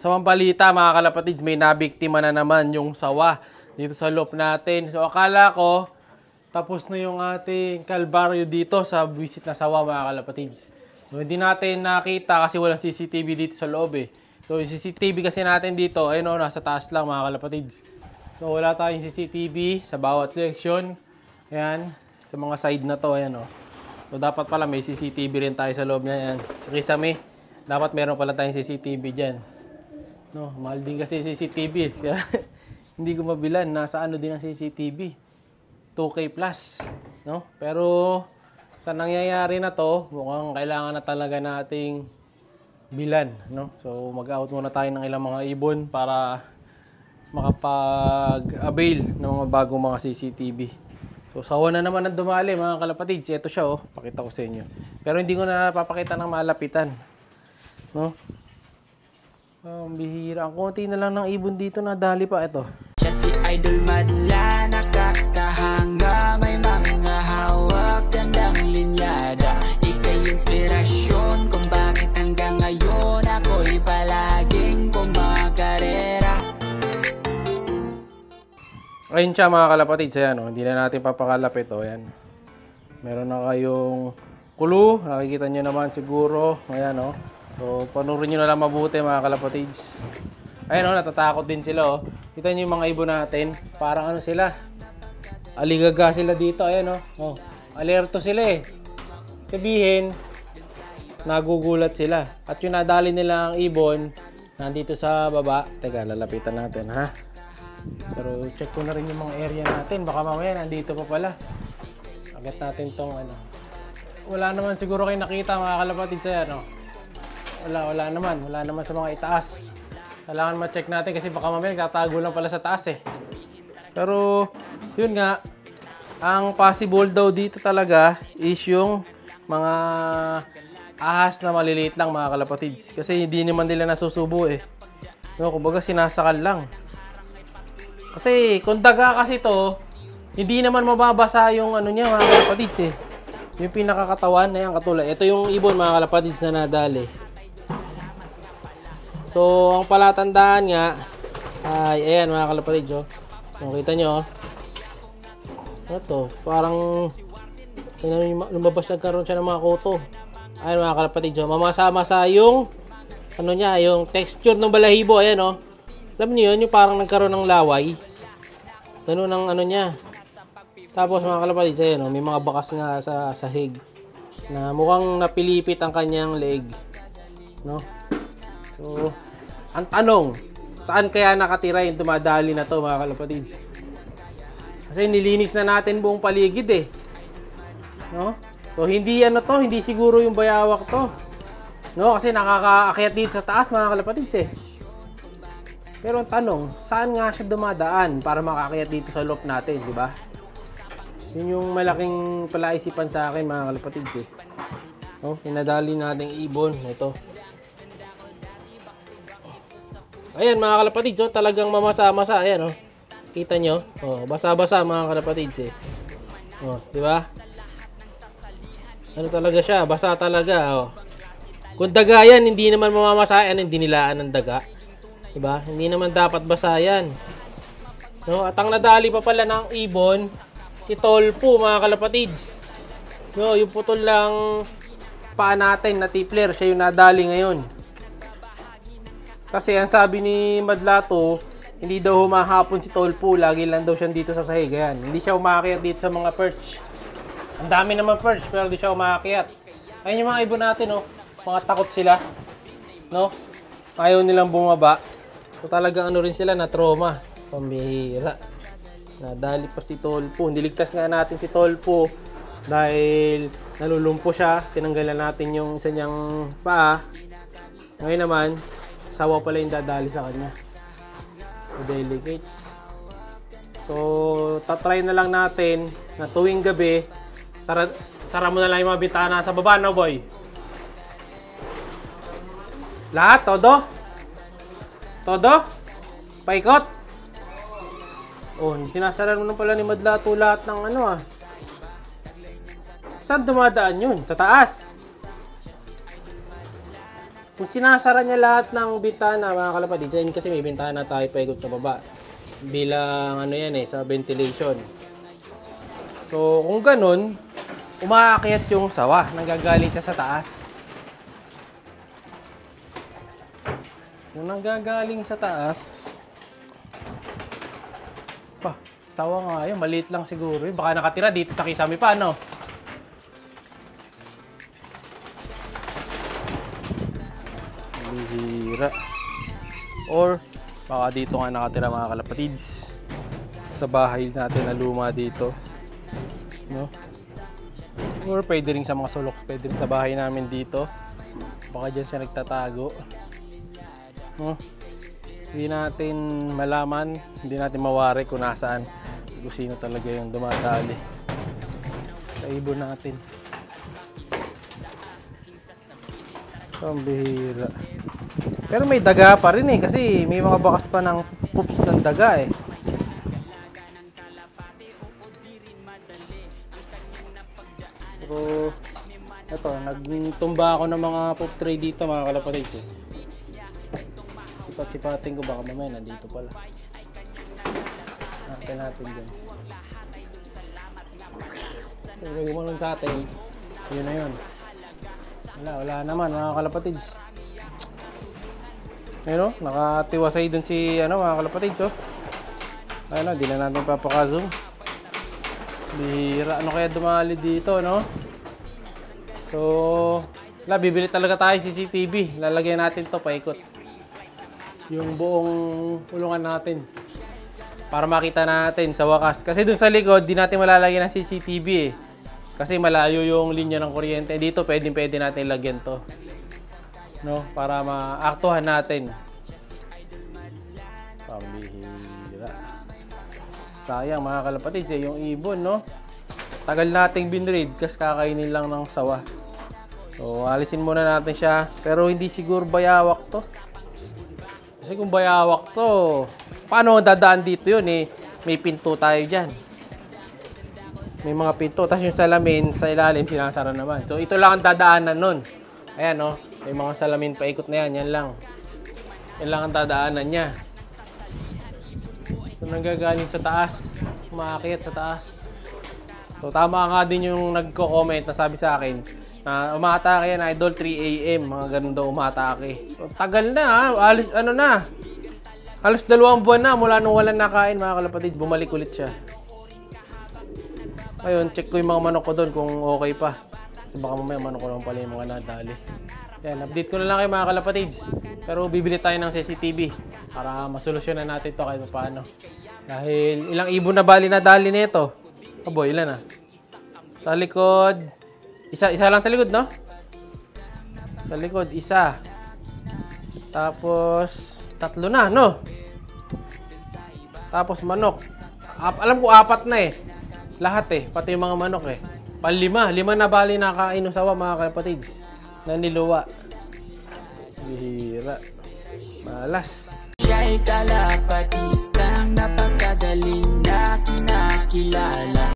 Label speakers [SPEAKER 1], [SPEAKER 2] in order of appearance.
[SPEAKER 1] Sa mga balita mga kalapatids, may nabiktima na naman yung sawa dito sa loop natin. So akala ko, tapos na yung ating kalbaryo dito sa visit na sawa mga kalapatids. So hindi natin nakita kasi walang CCTV dito sa loob eh. So yung CCTV kasi natin dito, ayun o, nasa taas lang mga kalapatids. So wala tayong CCTV sa bawat leksyon. Ayan, sa mga side na to, ayan o. So dapat pala may CCTV rin tayo sa loob niya, ayan. Sa Kisame, dapat meron pala tayong CCTV dyan. No, mahal din kasi CCTV. Kaya hindi ko mabilan. Nasa ano din ang CCTV. 2K plus. No? Pero sa nangyayari na to, mukhang kailangan na talaga nating bilan. No? So mag-out muna tayo ng ilang mga ibon para makapag-avail ng mga bagong mga CCTV. So sawa na naman ang dumali mga kalapatids. Ito siya oh. Pakita ko sa inyo. Pero hindi ko na papakita ng malapitan. No? Ang bihira. Ang konti na lang ng ibon dito na dali pa. Ito.
[SPEAKER 2] Siya si Idol Madla, nakakahanga, may mga hawak, gandang linyada. Ika'y inspirasyon kung bakit hanggang ngayon ako'y palaging kumakarera.
[SPEAKER 1] Ayun siya mga kalapatids. Ayan, oh. Hindi na natin papakalapit. Oh. Ayan. Meron na kayong clue. Nakikita nyo naman siguro. Ayan o. Oh. So, panurin nyo na lang mabuti mga kalapatids. Ayun o, natatakot din sila o. Kita nyo yung mga ibon natin. Parang ano sila. Aligaga sila dito. Ayan o. Alerto sila eh. Sabihin, nagugulat sila. At yung nadali nila ang ibon, nandito sa baba. Teka, lalapitan natin ha. Pero check ko na rin yung mga area natin. Baka mamaya nandito pa pala. Agad natin tong ano. Wala naman siguro kayo nakita mga kalapatids sa ano. Wala naman sa mga itaas. Kailangan ma-check natin kasi baka mamaya nagtatago lang pala sa taas eh. Pero yun nga, ang possible daw dito talaga is yung mga ahas na maliliit lang mga kalapatids. Kasi hindi naman nila nasusubo eh. No, kumbaga sinasakal lang. Kasi kung daga kasi to, hindi naman mababasa yung ano niya mga kalapatids eh. Yung pinakakatawan na yan katulad. Ito yung ibon mga kalapatids na nadali. So, ang palatandaan nga ay, ayan mga kalapatids, oh. Nakita nyo, oh. Ito, parang lumabas nagkaroon siya ng mga koto. Ayan mga kalapatids, oh. Mamasa-masa yung, ano niya, yung texture ng balahibo, ayan, oh. Alam niyo yun, yung parang nagkaroon ng laway. Ganun ang ano niya. Tapos mga kalapatids, ayan, oh. May mga bakas nga sa sahig na mukhang napilipit ang kanyang leeg. No? So, ang tanong, saan kaya nakatira yung dumadali na to mga kalapatids? Kasi nilinis na natin buong paligid eh. No? So, hindi ano to, hindi siguro yung bayawak to. No? Kasi nakakaakyat dito sa taas mga kalapatids eh. Pero ang tanong, saan nga siya dumadaan para makaakyat dito sa loop natin, di ba? Yun yung malaking palaisipan sa akin mga kalapatids eh. No? Pinadali nating ibon. Ito. Ayan mga kalapatids, oh, talagang mamasa-masa. Ayan, oh. Kita nyo? Oh, basa-basa mga kalapatids eh. Oh, di ba? Ano talaga siya? Basa talaga, oh. Kung daga yan, hindi naman mamamasa. Hindi nilaan ng daga. Di ba? Hindi naman dapat basa yan. No? At ang nadali pa pala ng ibon, si Tolpo mga kalapatids. No, yung putol lang paa natin na tipler, siya yung nadali ngayon. Kasi ang sabi ni Madlato, hindi daw humahapon si Tolpo, lagi lang daw siya dito sa sahig. Ayan. Hindi siya umakyat dito sa mga perch. Ang dami naman perch, pero hindi siya umakyat. Ayun yung mga ibon natin, oh. Mga takot sila. No? Ayaw nilang bumaba. So talagang ano rin sila na trauma. Pambihira. Nadali pa si Tolpo. Niligtas nga natin si Tolpo dahil nalulumpo siya. Tinanggalan natin yung isa niyang paa. Ngayon naman, sawa pala yung dadali sa kanya. So, delicates. So, tatry na lang natin na tuwing gabi, sara mo na lang yung mga bintana sa baba, no boy? Lahat? Todo? Todo? Paikot? Oh, sinasara mo na pala ni Madlato lahat ng ano ah. Saan dumadaan yun? Sa taas? Kung sinasara niya lahat ng bintana, mga kalapatids, yan kasi may bintana tayo paikot sa baba. Bilang ano yan sa ventilation. So, kung ganun, umaakyat yung sawa, nanggagaling siya sa taas. Kung nanggagaling sa taas, sawa nga yun, maliit lang siguro. Baka nakatira dito sa kisame pa, no? Bihira. Or, baka dito nga nakatira mga kalapatids. Sa bahay natin na luma dito. No? Or pwede rin sa mga sulok, pwede rin sa bahay namin dito. Baka dyan siya nagtatago. No? Hindi natin malaman, hindi natin mawari kung nasaan, kung sino talaga yung dumadali sa ibon natin. So, ang bihira. Pero may daga pa rin kasi may mga bakas pa ng poops ng daga Pero ito, nagtumba ako ng mga poop tray dito mga kalapatids Sipat-sipatin ko, baka mamaya nandito pala. Nakita natin dyan. Pero gumanon sa atin, yun na yun. Wala naman mga kalapatids. Ayun nakatiwasay dun si mga kalapatids Ayun di na natin papaka-zoom. Bihira, ano kaya dumali dito, no? So, bibili talaga tayo CCTV. Lalagyan natin to paikot. Yung buong kulungan natin. Para makita natin sa wakas. Kasi dun sa likod, di natin malalagyan ng CCTV Kasi malayo yung linya ng kuryente. Dito, pwede natin lagyan to. No? Para maaktuhan natin. Pambihira. Sayang mga kalapatids yung ibon, no? Tagal nating binread kasi kakainin lang ng sawa. So, alisin muna natin siya. Pero hindi siguro bayawak to. Kasi kung bayawak to, paano dadaan dito yun May pinto tayo dyan. May mga pinto. Tapos yung salamin sa ilalim, sinasara naman. So, ito lang ang dadaanan nun. Ayan, no? May mga salamin paikot na yan. Yan lang. Yan lang ang dadaanan niya. So, nanggagaling sa taas. Umaakit sa taas. So, tama nga din yung nagko-comment na sabi sa akin na umatake yan, idol, 3 AM. Mga ganun daw umatake. So, tagal na, Alis, Halos 2 buwan na mula nung walang nakain, mga kalapatid. Bumalik ulit siya. Ayun, check ko yung mga manok ko doon kung okay pa. Kasi baka mamaya manok ko lang pala yung mga nadali. Yan, update ko na lang kayo mga kalapatids. Pero bibili tayo ng CCTV para masolusyonan natin to kahit paano. Dahil ilang ibon na bali nadali nito. Aboy, ilan na? Sa likod, isa lang sa likod, no? Sa likod, isa. Tapos, 3 na, no? Tapos manok. Alam ko 4 na Lahat pati yung mga manok Pal-5 na bali nakain ng sawa mga kalapatids. Na niluwa. Bihira. Malas.
[SPEAKER 2] Siya'y kalapatistang napakagaling na kinakilala.